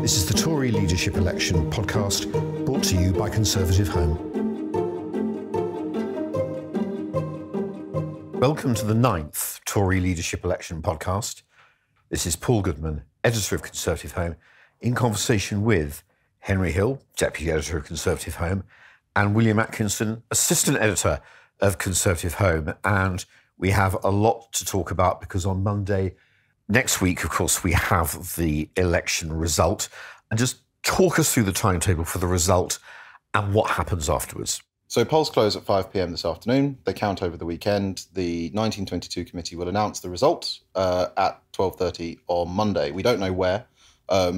This is the Tory Leadership Election podcast, brought to you by Conservative Home. Welcome to the 9th Tory Leadership Election podcast. This is Paul Goodman, editor of Conservative Home, in conversation with Henry Hill, deputy editor of Conservative Home, and William Atkinson, assistant editor of Conservative Home. And we have a lot to talk about because on Monday next week, of course, we have the election result. And just talk us through the timetable for the result and what happens afterwards. So polls close at 5 p.m. this afternoon. They count over the weekend. The 1922 committee will announce the result at 12:30 on Monday. We don't know where.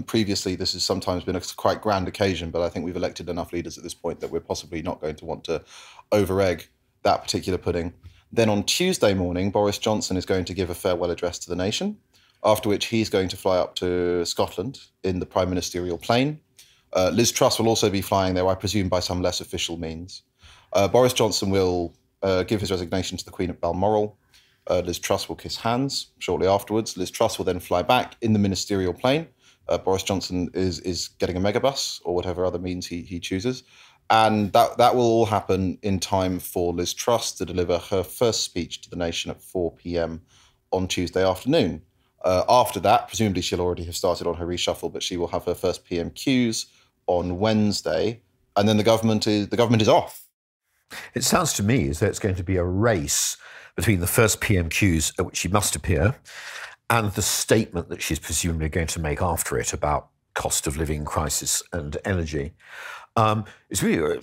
Previously, this has sometimes been a quite grand occasion, but I think we've elected enough leaders at this point that we're possibly not going to want to over-egg that particular pudding. Then on Tuesday morning, Boris Johnson is going to give a farewell address to the nation, after which he's going to fly up to Scotland in the prime ministerial plane. Liz Truss will also be flying there, I presume, by some less official means. Boris Johnson will give his resignation to the Queen at Balmoral. Liz Truss will kiss hands shortly afterwards. Liz Truss will then fly back in the ministerial plane. Boris Johnson is getting a megabus or whatever other means he chooses. And that will all happen in time for Liz Truss to deliver her first speech to the nation at 4 p.m. on Tuesday afternoon. After that, presumably she'll already have started on her reshuffle, but she will have her first PMQs on Wednesday, and then the government is off. It sounds to me as though it's going to be a race between the first PMQs at which she must appear and the statement that she's presumably going to make after it about cost of living crisis and energy. It's really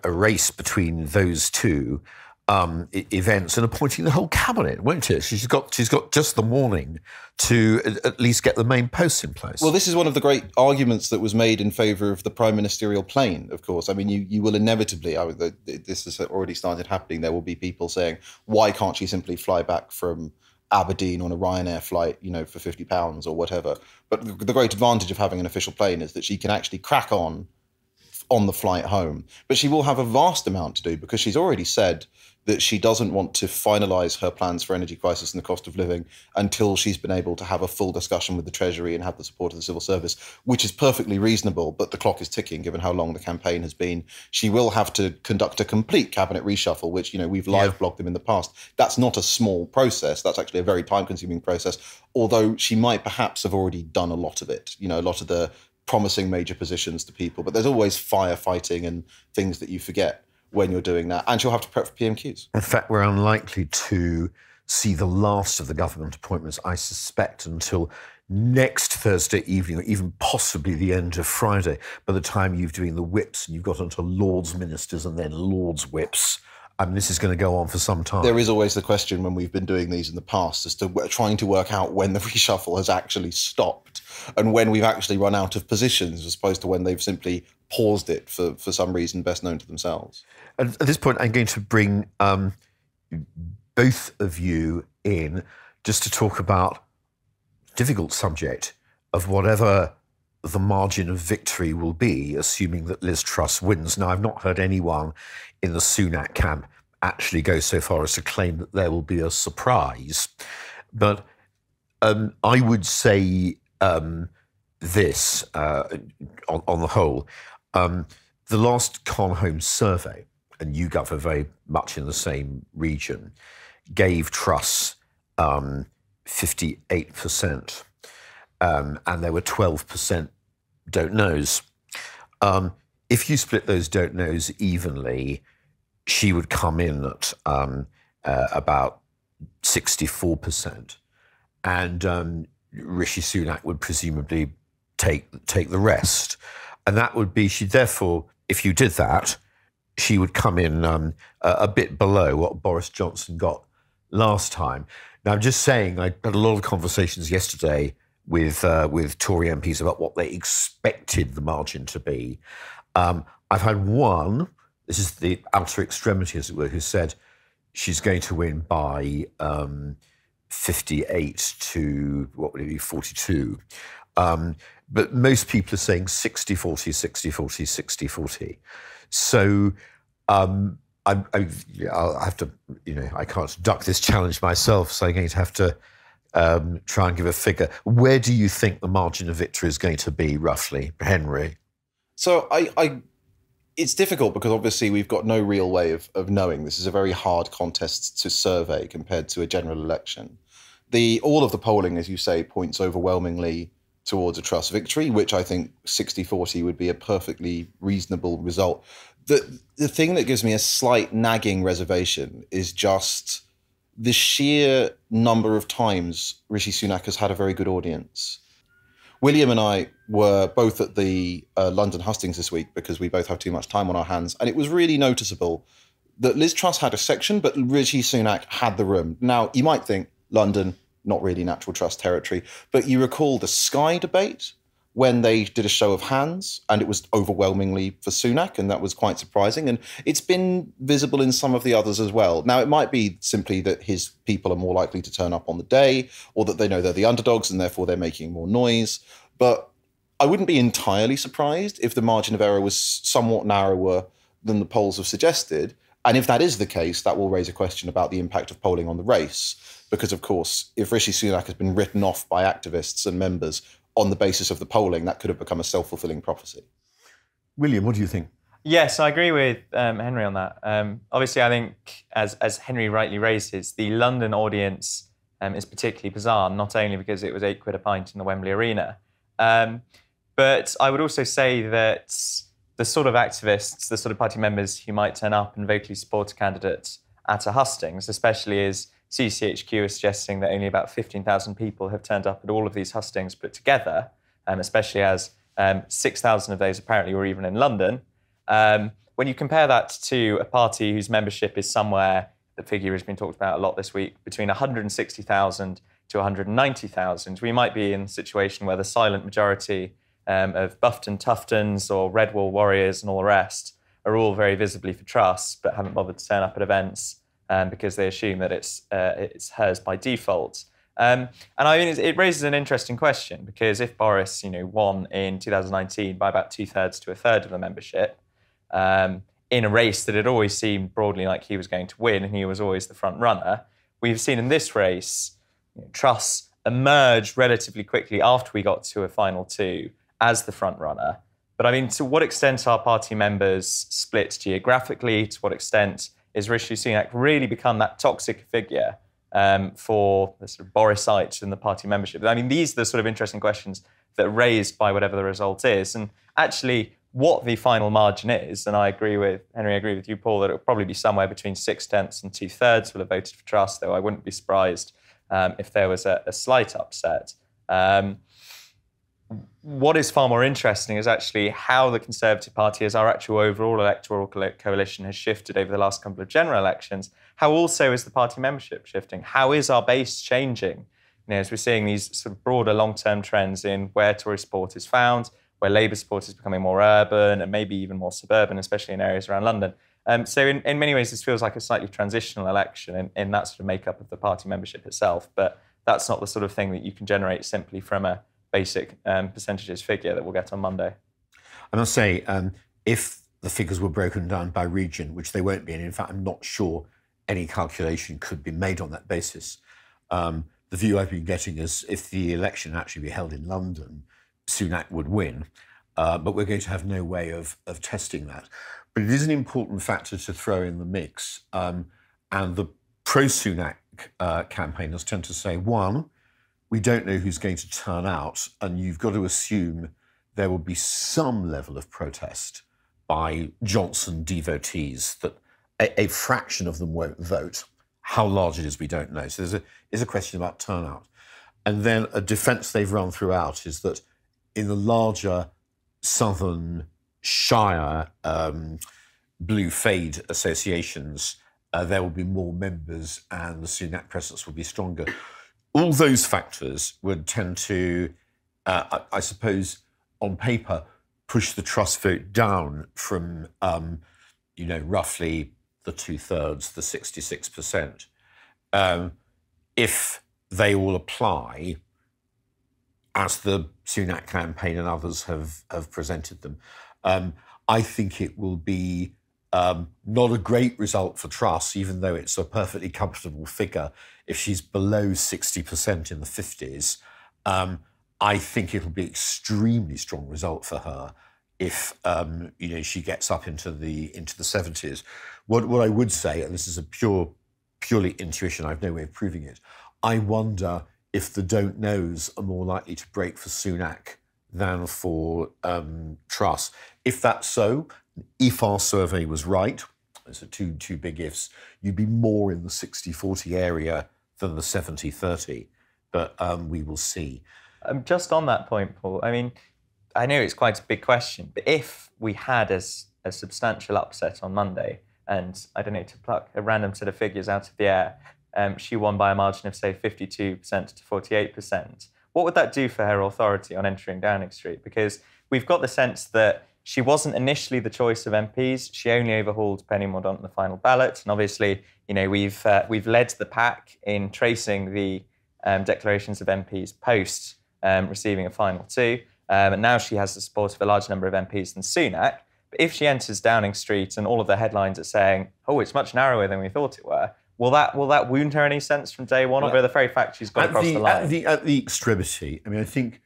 a race between those two events and appointing the whole cabinet, won't it? She's got just the morning to at least get the main posts in place. Well, this is one of the great arguments that was made in favour of the prime ministerial plane, of course. I mean, you will inevitably, this has already started happening, there will be people saying, why can't she simply fly back from Aberdeen on a Ryanair flight, for £50 or whatever? But the great advantage of having an official plane is that she can actually crack on the flight home. But she will have a vast amount to do because she's already said that she doesn't want to finalise her plans for energy crisis and the cost of living until she's been able to have a full discussion with the Treasury and have the support of the civil service, which is perfectly reasonable, but the clock is ticking given how long the campaign has been. She will have to conduct a complete cabinet reshuffle, which, we've live blogged them in the past. That's not a small process. That's actually a very time-consuming process, although she might perhaps have already done a lot of it, a lot of the promising major positions to people. But there's always firefighting and things that you forget when you're doing that. And she'll have to prep for PMQs. In fact, we're unlikely to see the last of the government appointments, I suspect, until next Thursday evening, or even possibly the end of Friday, by the time you're doing the whips and you've got onto Lords ministers and then Lords whips. I mean, this is going to go on for some time. There is always the question when we've been doing these in the past as to trying to work out when the reshuffle has actually stopped and when we've actually run out of positions as opposed to when they've simply paused it for some reason best known to themselves. And at this point, I'm going to bring both of you in just to talk about the difficult subject of whatever the margin of victory will be, assuming that Liz Truss wins. Now, I've not heard anyone in the Sunak camp actually go so far as to claim that there will be a surprise. But I would say this, on the whole, the last Con Home survey, and YouGov are very much in the same region, gave Truss 58%, and there were 12% don't knows. If you split those don't knows evenly, she would come in at about 64%, and Rishi Sunak would presumably take the rest. And that would be, therefore, if you did that, she would come in a bit below what Boris Johnson got last time. Now, I'm just saying, I had a lot of conversations yesterday with Tory MPs about what they expected the margin to be. I've had one, this is the outer extremity, as it were, who said she's going to win by 58 to, 42. But most people are saying 60-40, 60-40, 60-40. So I'll have to, I can't duck this challenge myself, so I'm going to have to try and give a figure. Where do you think the margin of victory is going to be, roughly, Henry? So it's difficult because obviously we've got no real way of knowing. This is a very hard contest to survey compared to a general election. All of the polling, as you say, points overwhelmingly towards a Truss victory, which I think 60-40 would be a perfectly reasonable result. The thing that gives me a slight nagging reservation is just the sheer number of times Rishi Sunak has had a very good audience. William and I were both at the London hustings this week because we both have too much time on our hands. And it was really noticeable that Liz Truss had a section, but Rishi Sunak had the room. Now, you might think London, not really natural Truss territory, but you recall the Sky debate when they did a show of hands and it was overwhelmingly for Sunak, and that was quite surprising. And it's been visible in some of the others as well. Now, it might be simply that his people are more likely to turn up on the day, or that they know they're the underdogs and therefore they're making more noise. But I wouldn't be entirely surprised if the margin of error was somewhat narrower than the polls have suggested. And if that is the case, that will raise a question about the impact of polling on the race. Because, of course, if Rishi Sunak has been written off by activists and members on the basis of the polling, that could have become a self-fulfilling prophecy. William, what do you think? Yes, I agree with Henry on that. Obviously, I think, as Henry rightly raises, the London audience is particularly bizarre, not only because it was £8 a pint in the Wembley Arena, but I would also say that the sort of activists, the sort of party members who might turn up and vocally support a candidate at a hustings, especially as CCHQ is suggesting that only about 15,000 people have turned up at all of these hustings put together, especially as 6,000 of those apparently were even in London. When you compare that to a party whose membership is somewhere, the figure has been talked about a lot this week, between 160,000 to 190,000, we might be in a situation where the silent majority of Bufton Tuftons or Red Wall Warriors and all the rest are all very visibly for Truss, but haven't bothered to turn up at events because they assume that it's hers by default. And I mean, it raises an interesting question, because if Boris, won in 2019 by about 2/3 to 1/3 of the membership, in a race that had always seemed broadly like he was going to win, and he was always the front runner, we've seen in this race Truss emerge relatively quickly after we got to a final two as the front runner. But I mean, to what extent are party members split geographically? To what extent is Rishi Sunak really become that toxic figure for the sort of Borisite and the party membership? I mean, these are the sort of interesting questions that are raised by whatever the result is. And actually, what the final margin is, and I agree with Henry, I agree with you, Paul, that it will probably be somewhere between 6/10 and 2/3 will have voted for Truss, though I wouldn't be surprised if there was a slight upset. What is far more interesting is actually how the Conservative Party, as our actual overall electoral coalition, has shifted over the last couple of general elections. How also is the party membership shifting? How is our base changing? As we're seeing these sort of broader long-term trends in where Tory support is found, where Labour support is becoming more urban and maybe even more suburban, especially in areas around London. So in many ways, this feels like a slightly transitional election in that sort of makeup of the party membership itself. But that's not the sort of thing that you can generate simply from a basic percentages figure that we'll get on Monday. I must say, if the figures were broken down by region, which they won't be, and in fact, I'm not sure any calculation could be made on that basis. The view I've been getting is if the election actually be held in London, Sunak would win, but we're going to have no way of testing that. But it is an important factor to throw in the mix. And the pro-Sunak campaigners tend to say, one, we don't know who's going to turn out, and you've got to assume there will be some level of protest by Johnson devotees, that a fraction of them won't vote. How large it is, we don't know. So there's a question about turnout. And then a defence they've run throughout is that in the larger Southern Shire blue fade associations, there will be more members and the Sunak presence will be stronger. All those factors would tend to, I suppose, on paper, push the Truss vote down from, roughly the 2/3, the 66%. If they all apply, as the Sunak campaign and others have presented them, I think it will be Not a great result for Truss, even though it's a perfectly comfortable figure. If she's below 60% in the 50s, I think it'll be extremely strong result for her if she gets up into the 70s. What I would say, and this is a purely intuition, I've no way of proving it, I wonder if the don't knows are more likely to break for Sunak than for Truss. If that's so, if our survey was right, those are two big ifs, you'd be more in the 60-40 area than the 70-30, but we will see. Just on that point, Paul, I mean, I know it's quite a big question, but if we had a substantial upset on Monday, and I don't know, to pluck a random set of figures out of the air, she won by a margin of, say, 52% to 48%, what would that do for her authority on entering Downing Street? Because we've got the sense that she wasn't initially the choice of MPs. She only overhauled Penny Mordaunt in the final ballot. And obviously, we've led the pack in tracing the declarations of MPs post receiving a final two. And now she has the support of a large number of MPs than Sunak. But if she enters Downing Street and all of the headlines are saying, oh, it's much narrower than we thought it were, will that wound her any sense from day one, or by the very fact she's got across the line? At the extremity, I mean, I think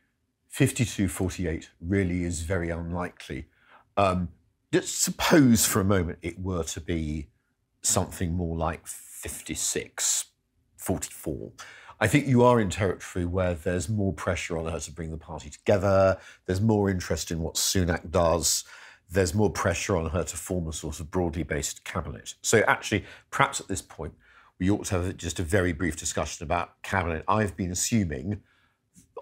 52-48 really is very unlikely. Just suppose for a moment it were to be something more like 56-44. I think you are in territory where there's more pressure on her to bring the party together. There's more interest in what Sunak does. There's more pressure on her to form a sort of broadly based cabinet. So actually, perhaps at this point, we ought to have just a very brief discussion about cabinet. I've been assuming,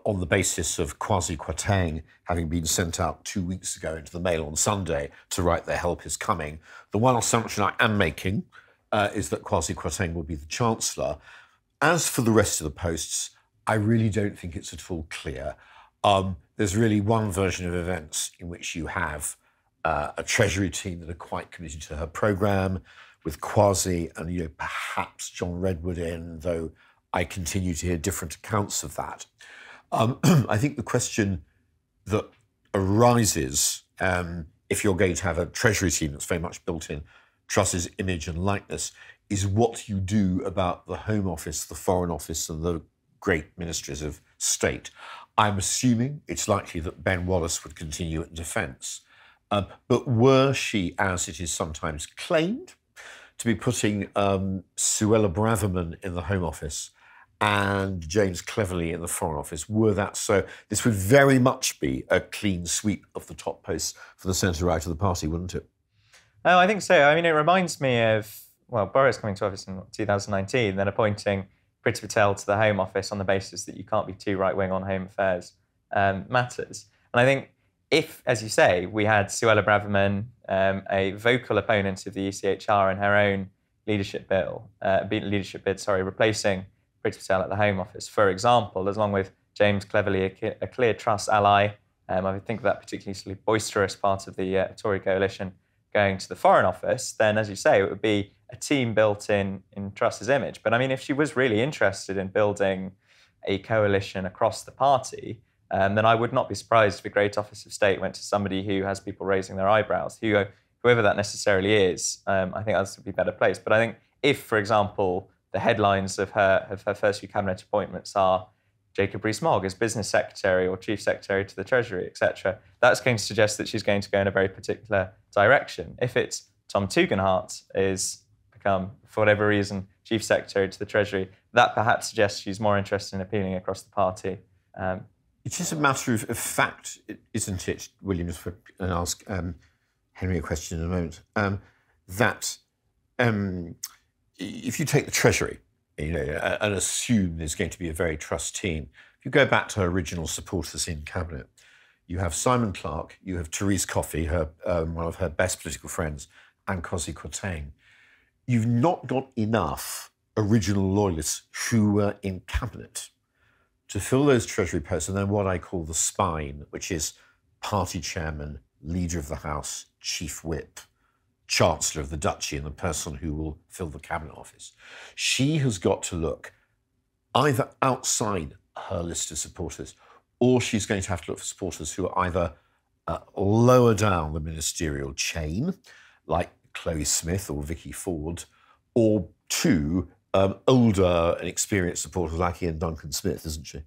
on the basis of Kwasi Kwarteng having been sent out 2 weeks ago into the Mail on Sunday to write their help is coming, the one assumption I am making is that Kwasi Kwarteng will be the Chancellor. As for the rest of the posts, I really don't think it's at all clear. There's really one version of events in which you have a Treasury team that are quite committed to her programme, with Kwasi and perhaps John Redwood in, though I continue to hear different accounts of that. I think the question that arises, if you're going to have a Treasury team that's very much built in Truss's image and likeness, is what you do about the Home Office, the Foreign Office and the great ministries of state. I'm assuming it's likely that Ben Wallace would continue at Defence. But were she, as it is sometimes claimed, to be putting Suella Braverman in the Home Office and James Cleverly in the Foreign Office, were that so, this would very much be a clean sweep of the top posts for the centre-right of the party, wouldn't it? Oh, I think so. I mean, it reminds me of, Boris coming to office in 2019, then appointing Priti Patel to the Home Office on the basis that you can't be too right-wing on home affairs matters. And I think if, as you say, we had Suella Braverman, a vocal opponent of the ECHR in her own leadership bid, replacing Priti Patel at the Home Office, for example, along with James Cleverly, a clear Truss ally, I would think of that particularly boisterous part of the Tory coalition going to the Foreign Office, then, as you say, it would be a team built in Truss's image. But I mean, if she was really interested in building a coalition across the party, then I would not be surprised if a great office of state went to somebody who has people raising their eyebrows, whoever that necessarily is. I think that's would be better placed. But I think if, for example, the headlines of her first few cabinet appointments are Jacob Rees-Mogg as business secretary or chief secretary to the Treasury, etc., that's going to suggest that she's going to go in a very particular direction. If it's Tom Tugendhat is become, for whatever reason, chief secretary to the Treasury, that perhaps suggests she's more interested in appealing across the party. It's just a matter of fact, isn't it, William, and I'll ask Henry a question in a moment, that if you take the Treasury, and assume there's going to be a very Truss team, if you go back to her original supporters in Cabinet, you have Simon Clarke, you have Therese Coffey, one of her best political friends, and Kwasi Kwarteng. You've not got enough original loyalists who were in Cabinet to fill those Treasury posts, and then what I call the spine, which is party chairman, leader of the House, chief whip, chancellor of the duchy, and the person who will fill the cabinet office. She has got to look either outside her list of supporters, or she's going to have to look for supporters who are either lower down the ministerial chain, like Chloe Smith or Vicky Ford, or two older and experienced supporters like Ian Duncan Smith, isn't she?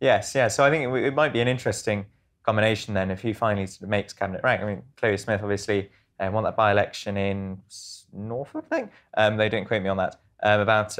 Yes, yeah. So I think it might be an interesting combination then if he finally sort of makes cabinet rank. I mean, Chloe Smith obviously won that by-election in Norfolk, I think. They didn't quote me on that. About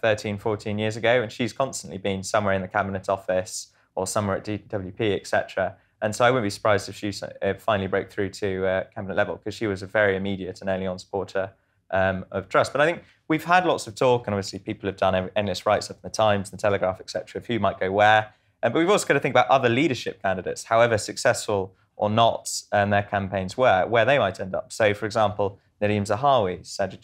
13, 14 years ago, and she's constantly been somewhere in the cabinet office or somewhere at DWP, etc. And so I wouldn't be surprised if she finally broke through to cabinet level, because she was a very immediate and early on supporter of Truss. But I think we've had lots of talk, and obviously people have done endless writes up in the Times, the Telegraph, etc., of who might go where. But we've also got to think about other leadership candidates, however successful or not their campaigns were, where they might end up. So, for example, Nadhim Zahawi, Sajid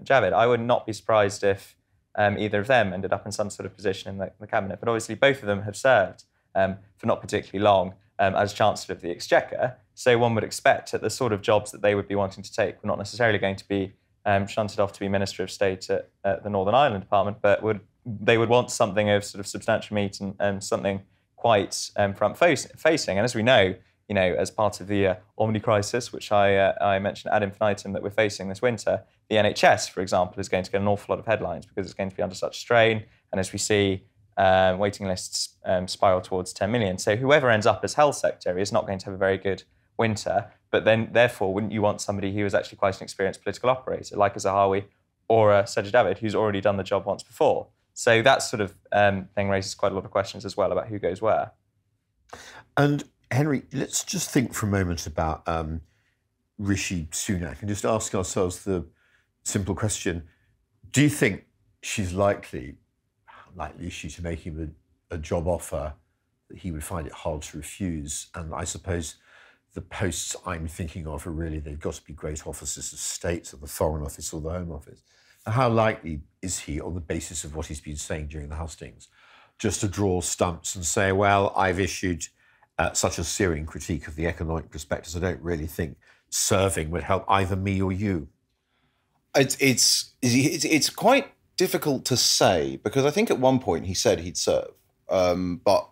Javid, I would not be surprised if either of them ended up in some sort of position in the cabinet. But obviously both of them have served for not particularly long as Chancellor of the Exchequer. So one would expect that the sort of jobs that they would be wanting to take were not necessarily going to be shunted off to be Minister of State at the Northern Ireland Department, but they would want something of sort of substantial meat and something quite front-facing. And as we know, as part of the Omni crisis, which I mentioned ad infinitum that we're facing this winter, the NHS, for example, is going to get an awful lot of headlines because it's going to be under such strain. And as we see, waiting lists spiral towards 10 million. So whoever ends up as health secretary is not going to have a very good winter. But then, therefore, wouldn't you want somebody who is actually quite an experienced political operator, like a Zahawi or a Sajid Javid, who's already done the job once before? So that sort of thing raises quite a lot of questions as well about who goes where. And Henry, let's just think for a moment about Rishi Sunak and just ask ourselves the simple question: do you think she's likely is she to make him a job offer that he would find it hard to refuse? And I suppose the posts I'm thinking of are really, they've got to be great offices of state, or the Foreign Office or the Home Office. How likely is he, on the basis of what he's been saying during the hustings, just to draw stumps and say, well, I've issued such a searing critique of the economic prospectus, I don't really think serving would help either me or you? It's quite difficult to say, because I think at one point he said he'd serve, but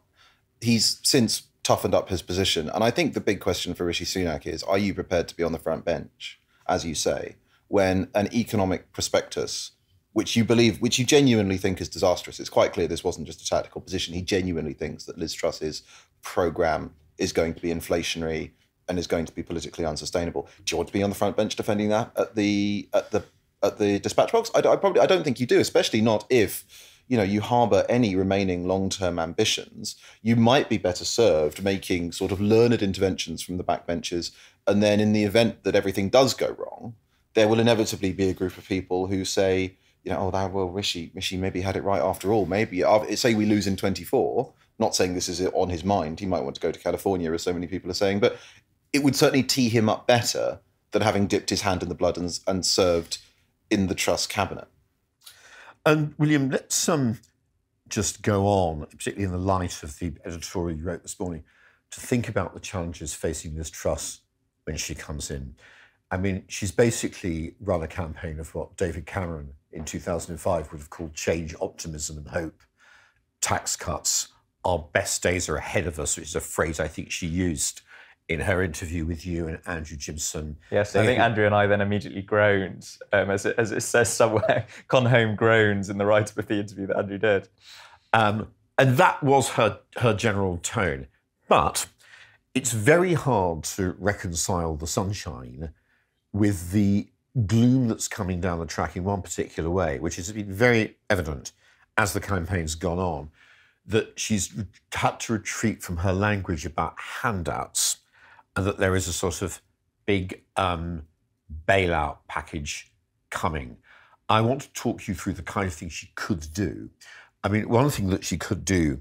he's since toughened up his position. And I think the big question for Rishi Sunak is, are you prepared to be on the front bench, as you say, when an economic prospectus, which you genuinely think is disastrous? It's quite clear this wasn't just a tactical position. He genuinely thinks that Liz Truss's programme is going to be inflationary and is going to be politically unsustainable. Do you want to be on the front bench defending that at the dispatch box? I don't think you do, especially not if you harbour any remaining long-term ambitions. You might be better served making sort of learned interventions from the backbenches, and then in the event that everything does go wrong, there will inevitably be a group of people who say, Rishi maybe had it right after all. Maybe, say we lose in 24, not saying this is on his mind, he might want to go to California, as so many people are saying, but it would certainly tee him up better than having dipped his hand in the blood and served in the Truss cabinet. And William, let's just go on, particularly in the light of the editorial you wrote this morning, to think about the challenges facing Liz Truss when she comes in. I mean, she's basically run a campaign of what David Cameron in 2005 would have called change, optimism and hope. Tax cuts, our best days are ahead of us, which is a phrase I think she used in her interview with you and Andrew Jimson. Yes, I think Andrew and I then immediately groaned, as it says somewhere, con home groans in the write-up of the interview that Andrew did. And that was her general tone. But it's very hard to reconcile the sunshine with the gloom that's coming down the track in one particular way, which has been very evident as the campaign's gone on, that she's had to retreat from her language about handouts, and that there is a sort of big bailout package coming. I want to talk you through the kind of things she could do. I mean, one thing that she could do,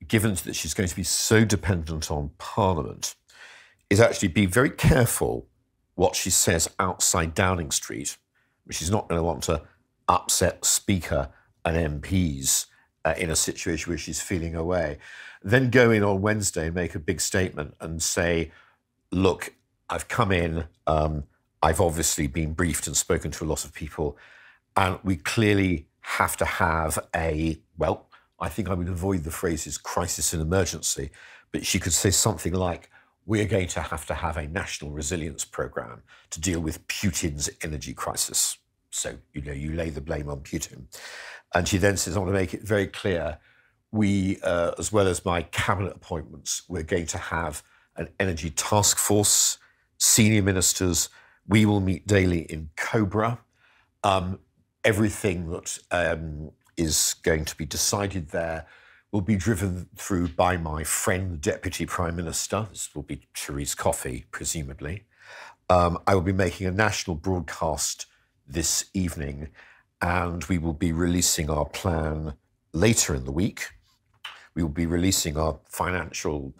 given that she's going to be so dependent on Parliament, is actually be very careful what she says outside Downing Street. She's not going to want to upset Speaker and MPs in a situation where she's feeling away. Then go in on Wednesday and make a big statement and say, look, I've come in, I've obviously been briefed and spoken to a lot of people, and we clearly have to have I think I would avoid the phrases crisis and emergency, but she could say something like, we are going to have a national resilience program to deal with Putin's energy crisis. So, you lay the blame on Putin. And she then says, I want to make it very clear, we, as well as my cabinet appointments, we're going to have an energy task force, senior ministers. We will meet daily in Cobra. Everything that is going to be decided there will be driven through by my friend, the Deputy Prime Minister. This will be Therese Coffey, presumably. I will be making a national broadcast this evening, and we will be releasing our plan later in the week. We will be releasing our financial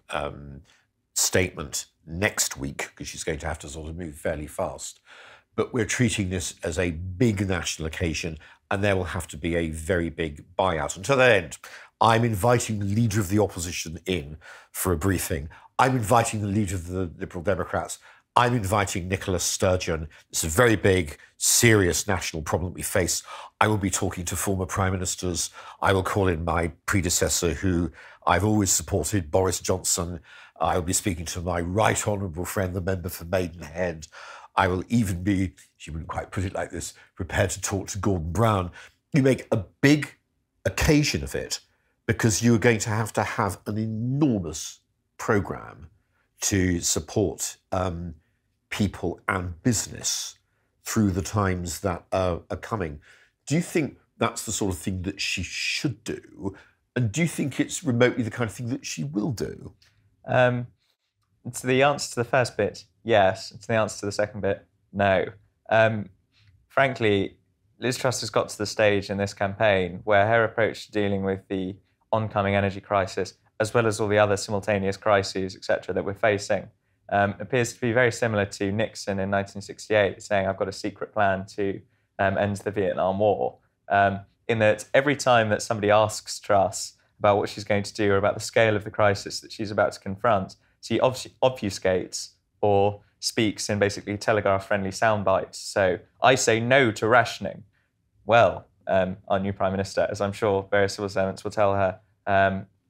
statement next week, because she's going to have to sort of move fairly fast. But we're treating this as a big national occasion, and there will have to be a very big buyout. And to that end, I'm inviting the leader of the opposition in for a briefing. I'm inviting the leader of the Liberal Democrats. I'm inviting Nicola Sturgeon. It's a very big, serious national problem we face. I will be talking to former prime ministers. I will call in my predecessor, who I've always supported, Boris Johnson. I will be speaking to my right honourable friend, the member for Maidenhead. I will even be, she wouldn't quite put it like this, prepared to talk to Gordon Brown. You make a big occasion of it because you are going to have an enormous programme to support people and business through the times that are coming. Do you think that's the sort of thing that she should do? And do you think it's remotely the kind of thing that she will do? To the answer to the first bit, yes. To the answer to the second bit, no. Frankly, Liz Truss has got to the stage in this campaign where her approach to dealing with the oncoming energy crisis, as well as all the other simultaneous crises, etc., that we're facing, appears to be very similar to Nixon in 1968, saying, I've got a secret plan to end the Vietnam War. In that every time that somebody asks Truss about what she's going to do or about the scale of the crisis that she's about to confront, she obfuscates or speaks in basically telegraph-friendly sound bites. So I say no to rationing. Well, our new Prime Minister, as I'm sure various civil servants will tell her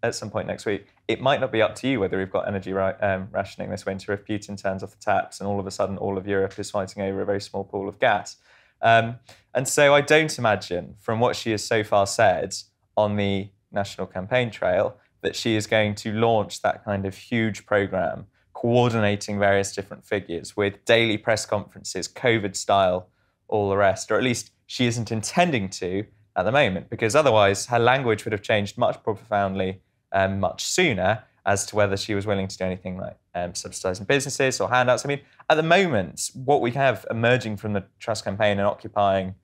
at some point next week, it might not be up to you whether we've got energy rationing this winter if Putin turns off the taps and all of a sudden all of Europe is fighting over a very small pool of gas. And so I don't imagine, from what she has so far said on the national campaign trail, that she is going to launch that kind of huge programme, coordinating various different figures with daily press conferences, COVID style, all the rest, or at least she isn't intending to at the moment, because otherwise her language would have changed much more profoundly much sooner as to whether she was willing to do anything like subsidising businesses or handouts. I mean, at the moment, what we have emerging from the Truss campaign and occupying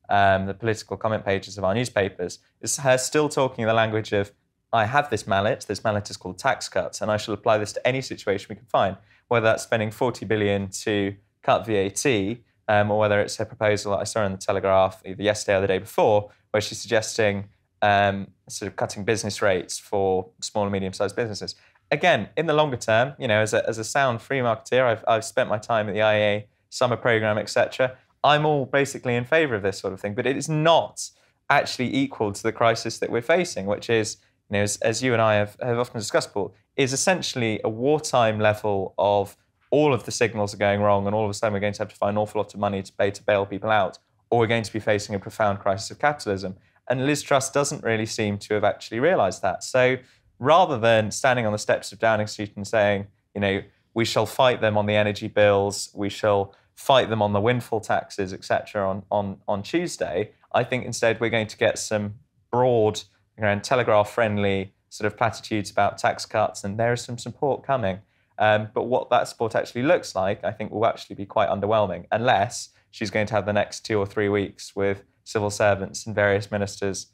the political comment pages of our newspapers is her still talking the language of, I have this mallet is called tax cuts, and I shall apply this to any situation we can find, whether that's spending 40 billion to cut VAT, or whether it's a proposal that I saw in the Telegraph either yesterday or the day before, where she's suggesting sort of cutting business rates for small and medium-sized businesses. Again, in the longer term, as a sound free marketeer, I've spent my time at the IEA summer programme, etc. I'm all basically in favour of this sort of thing, but it is not actually equal to the crisis that we're facing, which is, as you and I have often discussed, Paul, is essentially a wartime level of all of the signals are going wrong and all of a sudden we're going to have to find an awful lot of money to pay to bail people out, or we're going to be facing a profound crisis of capitalism. And Liz Truss doesn't really seem to have actually realised that. So rather than standing on the steps of Downing Street and saying, we shall fight them on the energy bills, we shall fight them on the windfall taxes, etc. on Tuesday, I think instead we're going to get some broad, telegraph-friendly sort of platitudes about tax cuts, and there is some support coming. But what that support actually looks like, I think, will actually be quite underwhelming, unless she's going to have the next 2 or 3 weeks with civil servants and various ministers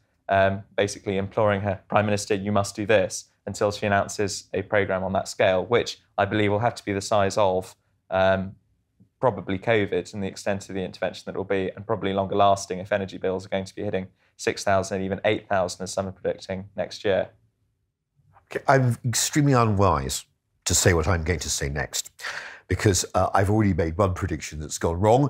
basically imploring her, Prime Minister, you must do this, until she announces a programme on that scale, which I believe will have to be the size of probably COVID and the extent of the intervention that it will be, and probably longer lasting if energy bills are going to be hitting 6,000 and even 8,000 as some are predicting next year. Okay, I'm extremely unwise to say what I'm going to say next, because I've already made one prediction that's gone wrong,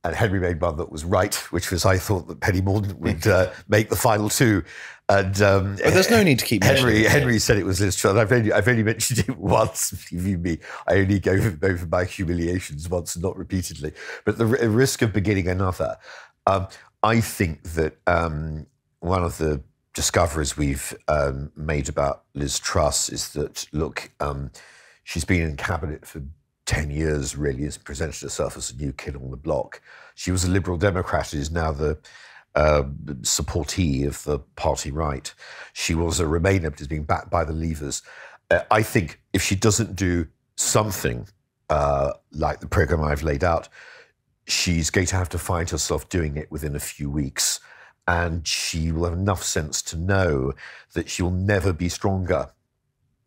and Henry made one that was right, which was I thought that Penny Mordaunt would make the final two. And But there's no need to keep mentioning it. Henry said it was Liz Truss. I've only mentioned it once. Believe me, I only go over my humiliations once, not repeatedly. But the risk of beginning another, I think that one of the discoveries we've made about Liz Truss is that, look, she's been in cabinet for 10 years, really, has presented herself as a new kid on the block. She was a Liberal Democrat, is now the supportee of the party right. She was a Remainer, but is being backed by the Leavers. I think if she doesn't do something like the programme I've laid out, she's going to have to find herself doing it within a few weeks. And she will have enough sense to know that she will never be stronger,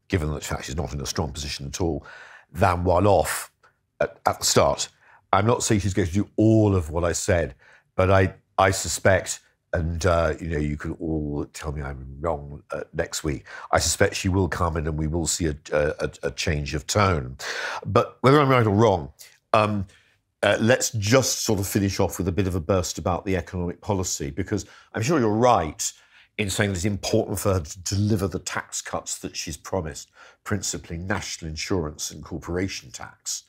given the fact she's not in a strong position at all, than while off at the start. I'm not saying she's going to do all of what I said, but I suspect, and you can all tell me I'm wrong next week, I suspect she will come in and we will see a change of tone. But whether I'm right or wrong, let's just sort of finish off with a bit of a burst about the economic policy, because I'm sure you're right in saying it's important for her to deliver the tax cuts that she's promised, principally national insurance and corporation tax.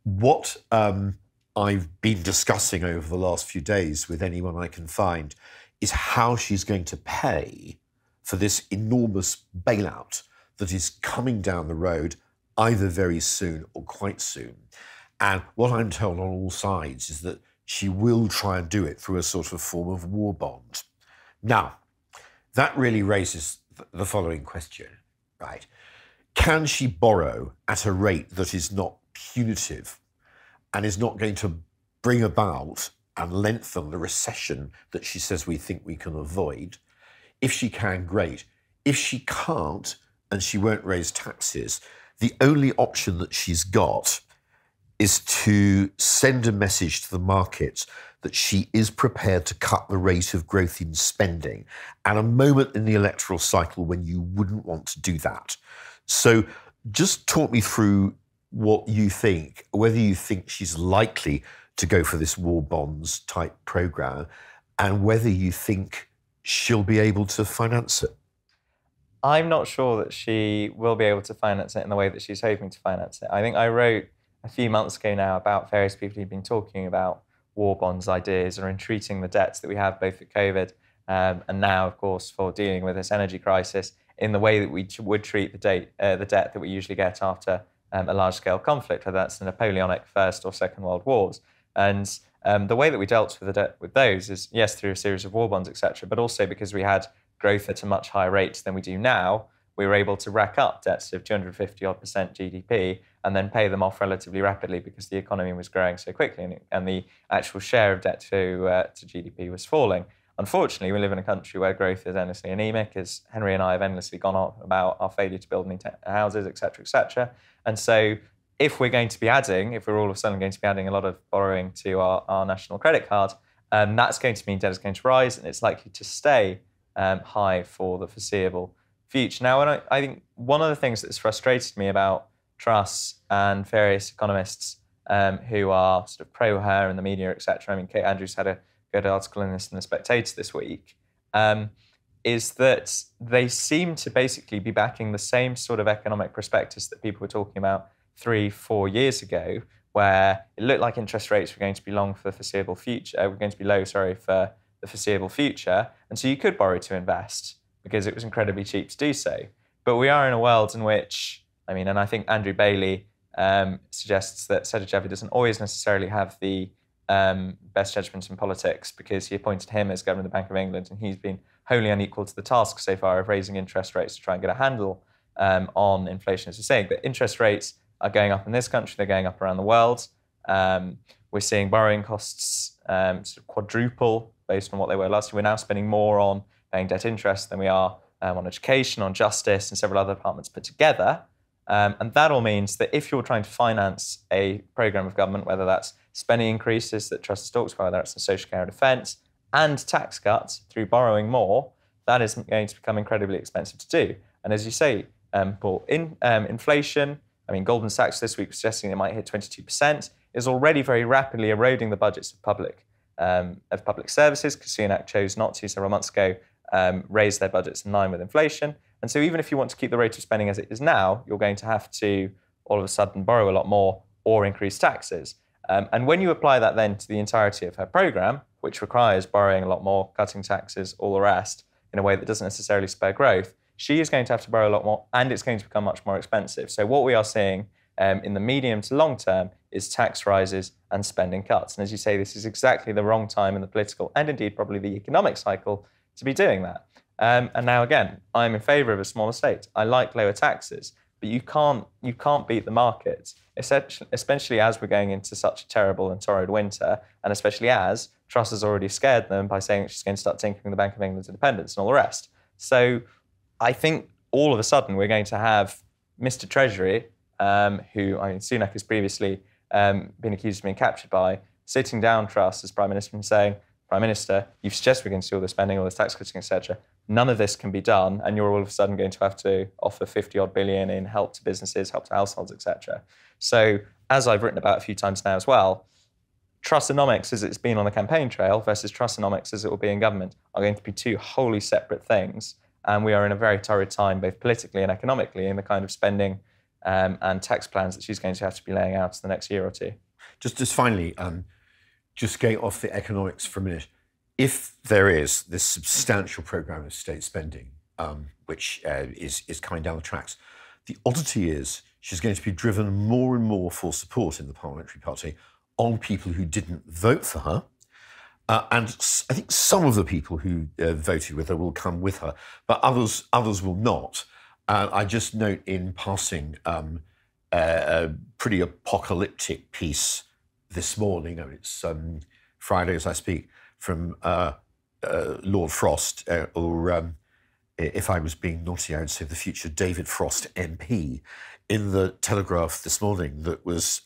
What I've been discussing over the last few days with anyone I can find is how she's going to pay for this enormous bailout that is coming down the road either very soon or quite soon. And what I'm told on all sides is that she will try and do it through a sort of form of war bond. Now, that really raises the following question, right? Can she borrow at a rate that is not punitive and is not going to bring about and lengthen the recession that she says we think we can avoid? If she can, great. If she can't, and she won't raise taxes, the only option that she's got is to send a message to the markets that she is prepared to cut the rate of growth in spending at a moment in the electoral cycle when you wouldn't want to do that. So just talk me through what you think, whether you think she's likely to go for this war bonds type programme, and whether you think she'll be able to finance it. I'm not sure that she will be able to finance it in the way that she's hoping to finance it. I think I wrote a few months ago now about various people who've been talking about war bonds ideas or entreating the debts that we have both for COVID and now, of course, for dealing with this energy crisis in the way that we would treat the debt that we usually get after a large-scale conflict, whether that's the Napoleonic First or Second World Wars. And the way that we dealt with the debt with those is, yes, through a series of war bonds, etc., but also because we had growth at a much higher rate than we do now, we were able to rack up debts of 250-odd% GDP and then pay them off relatively rapidly because the economy was growing so quickly and the actual share of debt to GDP was falling. Unfortunately, we live in a country where growth is endlessly anemic, as Henry and I have endlessly gone on about our failure to build new houses, etc., etc. And so if we're all of a sudden going to be adding a lot of borrowing to our national credit card, that's going to mean debt is going to rise and it's likely to stay high for the foreseeable future. Now, I think one of the things that's frustrated me about Truss and various economists who are sort of pro her in the media, etc. I mean, Kate Andrews had a good article in this in The Spectator this week, is that they seem to basically be backing the same sort of economic prospectus that people were talking about 3-4 years ago, where it looked like interest rates were going to be low for the foreseeable future, for the foreseeable future, and so you could borrow to invest because it was incredibly cheap to do so. But we are in a world in which, and I think Andrew Bailey suggests that Sejdić doesn't always necessarily have the best judgment in politics because he appointed him as Governor of the Bank of England and he's been wholly unequal to the task so far of raising interest rates to try and get a handle on inflation, as you're saying. But interest rates are going up in this country, they're going up around the world. We're seeing borrowing costs sort of quadruple based on what they were last year. We're now spending more on paying debt interest than we are on education, on justice, and several other departments put together. And that all means that if you're trying to finance a programme of government, whether that's spending increases that Truss talks about, whether that's the social care and defence, and tax cuts through borrowing more, that is going to become incredibly expensive to do. And as you say, Paul, inflation, Goldman Sachs this week was suggesting it might hit 22%, is already very rapidly eroding the budgets of public services, because Sunak chose not to several months ago, raise their budgets in line with inflation. And so even if you want to keep the rate of spending as it is now, you're going to have to all of a sudden borrow a lot more or increase taxes. And when you apply that then to the entirety of her programme, which requires borrowing a lot more, cutting taxes, all the rest, in a way that doesn't necessarily spur growth, she is going to have to borrow a lot more, and it's going to become much more expensive. So what we are seeing in the medium to long term is tax rises and spending cuts. And as you say, this is exactly the wrong time in the political and indeed probably the economic cycle to be doing that. And now again, I'm in favour of a smaller state. I like lower taxes, but you can't beat the markets, especially as we're going into such a terrible and torrid winter, and especially as Truss has already scared them by saying that she's going to start tinkering the Bank of England's independence and all the rest. So I think all of a sudden we're going to have Mr. Treasury, who Sunak has previously been accused of being captured by, sitting down Truss as Prime Minister and saying, Prime Minister, you've suggested we're going to do all this spending, all this tax cutting, etc. None of this can be done, and you're all of a sudden going to have to offer 50-odd billion in help to businesses, help to households, etc. So, as I've written about a few times now as well, Trussonomics as it's been on the campaign trail versus Trussonomics as it will be in government are going to be two wholly separate things. And we are in a very torrid time, both politically and economically, in the kind of spending and tax plans that she's going to have to be laying out in the next year or two. Just finally, just going off the economics for a minute, if there is this substantial programme of state spending, which is coming down the tracks, the oddity is she's going to be driven more and more for support in the parliamentary party on people who didn't vote for her. And I think some of the people who voted with her will come with her, but others will not. I just note in passing a pretty apocalyptic piece this morning, it's Friday as I speak, from Lord Frost, or if I was being naughty, I would say the future David Frost MP, in the Telegraph this morning, that was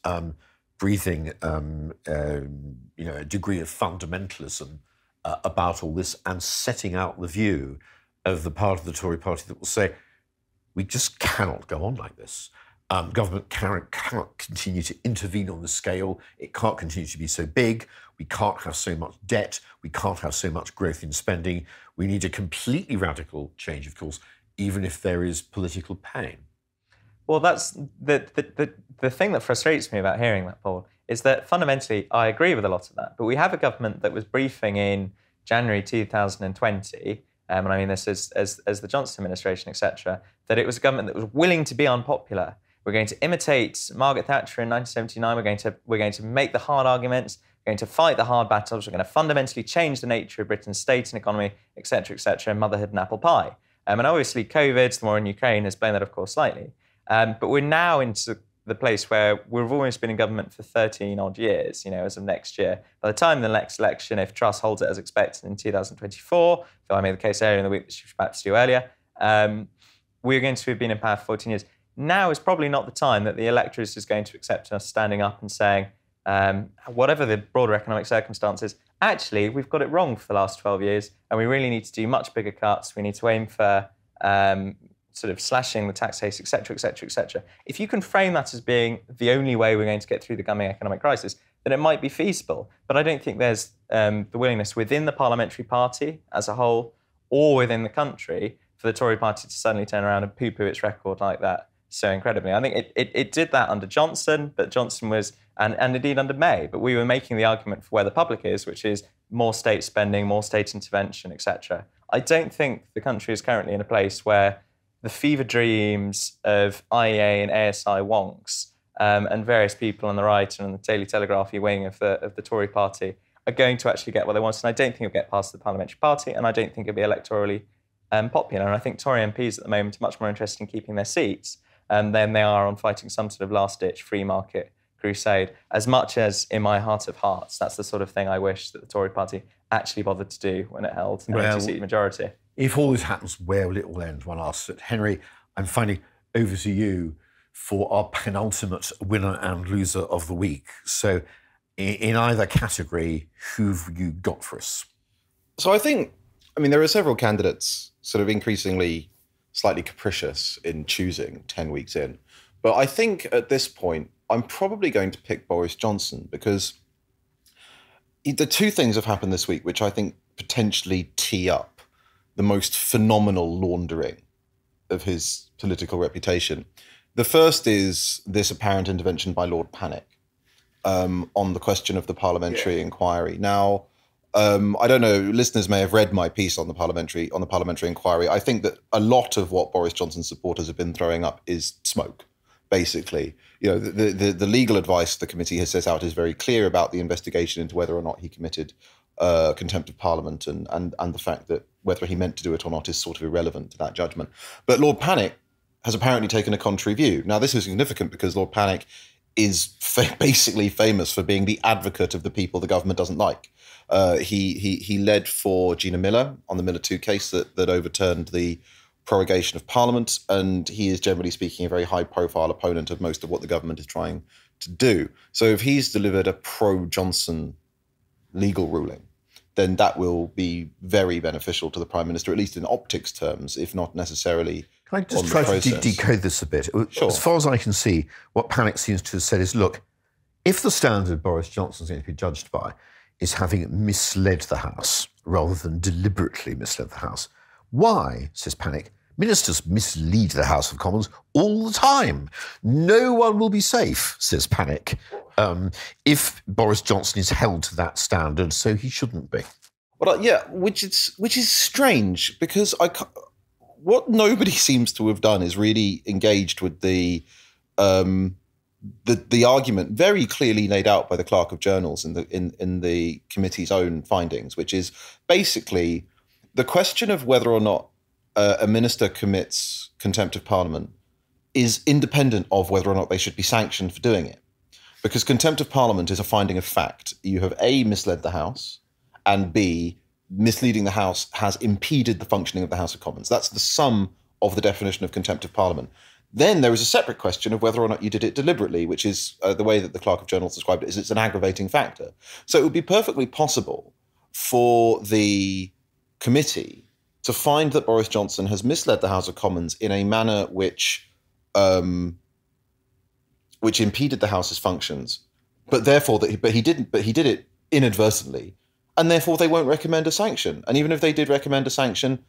breathing a degree of fundamentalism about all this, and setting out the view of the part of the Tory party that will say, we just cannot go on like this. Government cannot continue to intervene on the scale. It can't continue to be so big. We can't have so much debt. We can't have so much growth in spending. We need a completely radical change of course, even if there is political pain. Well, that's the thing that frustrates me about hearing that, Paul, is that fundamentally I agree with a lot of that. But we have a government that was briefing in January 2020, and I mean this as the Johnson administration, etc., that it was a government that was willing to be unpopular. We're going to imitate Margaret Thatcher in 1979. We're going to make the hard arguments. We're going to fight the hard battles. We're going to fundamentally change the nature of Britain's state and economy, etc., and motherhood and apple pie. And obviously COVID, the war in Ukraine, has blown that, of course, slightly. But we're now into the place where we've almost been in government for 13 odd years, as of next year. By the time the next election, if Truss holds it as expected in 2024, though I made the case earlier in the week that she was about to do earlier, we're going to have been in power for 14 years. Now is probably not the time that the electorate is going to accept us standing up and saying, whatever the broader economic circumstances, actually, we've got it wrong for the last 12 years, and we really need to do much bigger cuts. We need to aim for sort of slashing the tax base, etc. If you can frame that as being the only way we're going to get through the coming economic crisis, then it might be feasible. But I don't think there's the willingness within the parliamentary party as a whole, or within the country, for the Tory party to suddenly turn around and poo-poo its record like that so incredibly. I think it did that under Johnson, but Johnson was, and indeed under May, but we were making the argument for where the public is, which is more state spending, more state intervention, etc. I don't think the country is currently in a place where the fever dreams of IEA and ASI wonks and various people on the right and on the Daily Telegraph wing of the Tory party are going to actually get what they want. And I don't think it'll get past the parliamentary party, and I don't think it'll be electorally popular. And I think Tory MPs at the moment are much more interested in keeping their seats than they are on fighting some sort of last-ditch free market crusade, as much as in my heart of hearts, that's the sort of thing I wish that the Tory party actually bothered to do when it held an 80-seat majority. If all this happens, where will it all end? One asks it. Henry, I'm finally over to you for our penultimate winner and loser of the week. So in either category, who've you got for us? So there are several candidates sort of increasingly slightly capricious in choosing 10 weeks in. But I think at this point, I'm probably going to pick Boris Johnson, because the two things have happened this week which I think potentially tee up the most phenomenal laundering of his political reputation. The first is this apparent intervention by Lord Panic on the question of the parliamentary inquiry. Now, I don't know, listeners may have read my piece on the parliamentary inquiry. I think that a lot of what Boris Johnson's supporters have been throwing up is smoke, basically. You know, the legal advice the committee has set out is very clear about the investigation into whether or not he committed contempt of Parliament, and the fact that whether he meant to do it or not is sort of irrelevant to that judgment. But Lord Panic has apparently taken a contrary view. Now, this is significant because Lord Panic is basically famous for being the advocate of the people the government doesn't like. He led for Gina Miller on the Miller 2 case that overturned the prorogation of Parliament, and he is, generally speaking, a very high-profile opponent of most of what the government is trying to do. So if he's delivered a pro-Johnson legal ruling, then that will be very beneficial to the Prime Minister, at least in optics terms, if not necessarily. Can I just try to decode this a bit? Sure. As far as I can see, what Panic seems to have said is, look, if the standard Boris Johnson is going to be judged by is having misled the House rather than deliberately misled the House, why, says Panic, ministers mislead the House of Commons all the time. No one will be safe, says Panic, if Boris Johnson is held to that standard, so he shouldn't be. Well, yeah, which is strange, because what nobody seems to have done is really engaged with the argument very clearly laid out by the Clerk of Journals in the committee's own findings, which is basically the question of whether or not a minister commits contempt of Parliament is independent of whether or not they should be sanctioned for doing it. Because contempt of Parliament is a finding of fact. You have A, misled the House, and B, misleading the House has impeded the functioning of the House of Commons. That's the sum of the definition of contempt of Parliament. Then there is a separate question of whether or not you did it deliberately, which is the way that the Clerk of Journals described it, is it's an aggravating factor. So it would be perfectly possible for the committee to find that Boris Johnson has misled the House of Commons in a manner which impeded the House's functions, but he did it inadvertently, and therefore they won't recommend a sanction. And even if they did recommend a sanction,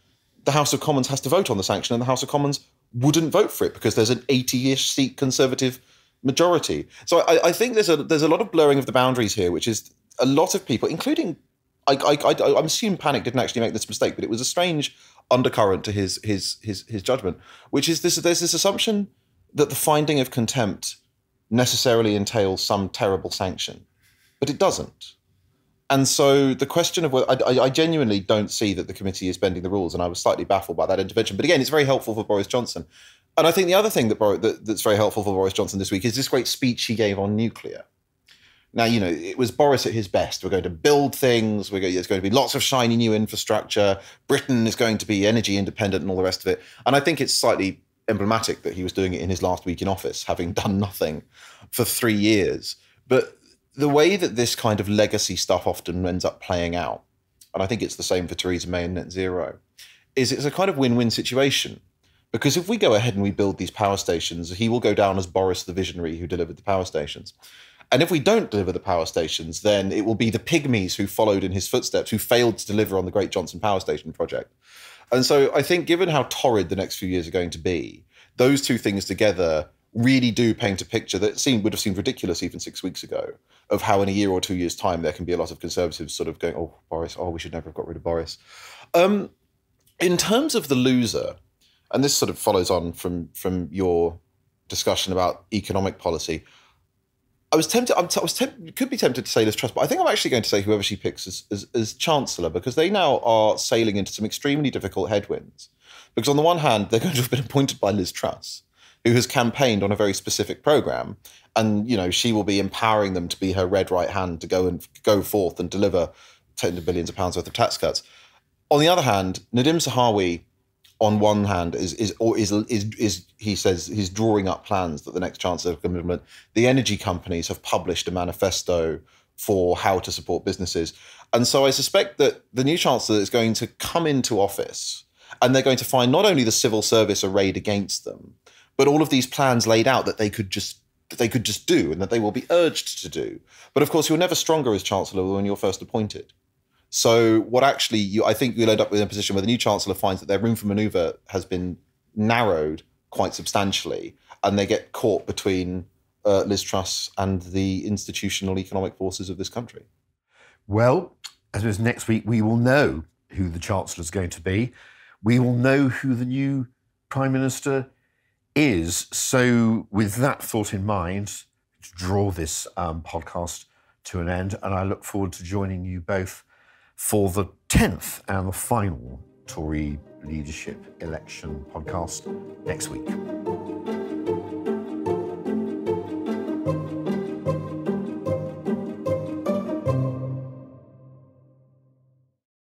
the House of Commons has to vote on the sanction, and the House of Commons wouldn't vote for it because there's an 80-ish seat Conservative majority. So I think there's a lot of blurring of the boundaries here, which is a lot of people, including I'm assuming Panic didn't actually make this mistake, but it was a strange undercurrent to his judgment, which is there's this assumption that the finding of contempt necessarily entails some terrible sanction, but it doesn't. And so the question of whether I genuinely don't see that the committee is bending the rules, and I was slightly baffled by that intervention. But again, it's very helpful for Boris Johnson. And I think the other thing that's very helpful for Boris Johnson this week is this great speech he gave on nuclear. Now, you know, it was Boris at his best. We're going to build things. There's going to be lots of shiny new infrastructure. Britain is going to be energy independent and all the rest of it. And I think it's slightly emblematic that he was doing it in his last week in office, having done nothing for 3 years. But the way that this kind of legacy stuff often ends up playing out, and I think it's the same for Theresa May and net zero, is it's a kind of win-win situation. Because if we go ahead and we build these power stations, he will go down as Boris the visionary who delivered the power stations. And if we don't deliver the power stations, then it will be the pygmies who followed in his footsteps, who failed to deliver on the Great Johnson Power Station project. And so I think given how torrid the next few years are going to be, those two things together really do paint a picture that would have seemed ridiculous even 6 weeks ago, of how in a year or 2 years' time there can be a lot of Conservatives sort of going, oh, Boris, oh, we should never have got rid of Boris. In terms of the loser, and this sort of follows on from your discussion about economic policy, could be tempted to say Liz Truss, but I think I'm actually going to say whoever she picks as Chancellor, because they now are sailing into some extremely difficult headwinds. Because on the one hand, they're going to have been appointed by Liz Truss, who has campaigned on a very specific programme, and you know she will be empowering them to be her red right hand to go forth and deliver tens of billions of pounds worth of tax cuts. On the other hand, Nadhim Zahawi, on one hand, is he says he's drawing up plans that the next Chancellor can implement. The energy companies have published a manifesto for how to support businesses. And so I suspect that the new Chancellor is going to come into office and they're going to find not only the civil service arrayed against them, but all of these plans laid out that they could just do and that they will be urged to do. But of course, you're never stronger as Chancellor when you're first appointed. So what actually, I think you'll end up with a position where the new Chancellor finds that their room for manoeuvre has been narrowed quite substantially, and they get caught between Liz Truss and the institutional economic forces of this country. Well, as is next week, we will know who the Chancellor is going to be. We will know who the new Prime Minister is. So with that thought in mind, to draw this podcast to an end, and I look forward to joining you both for the 10th and the final Tory leadership election podcast next week.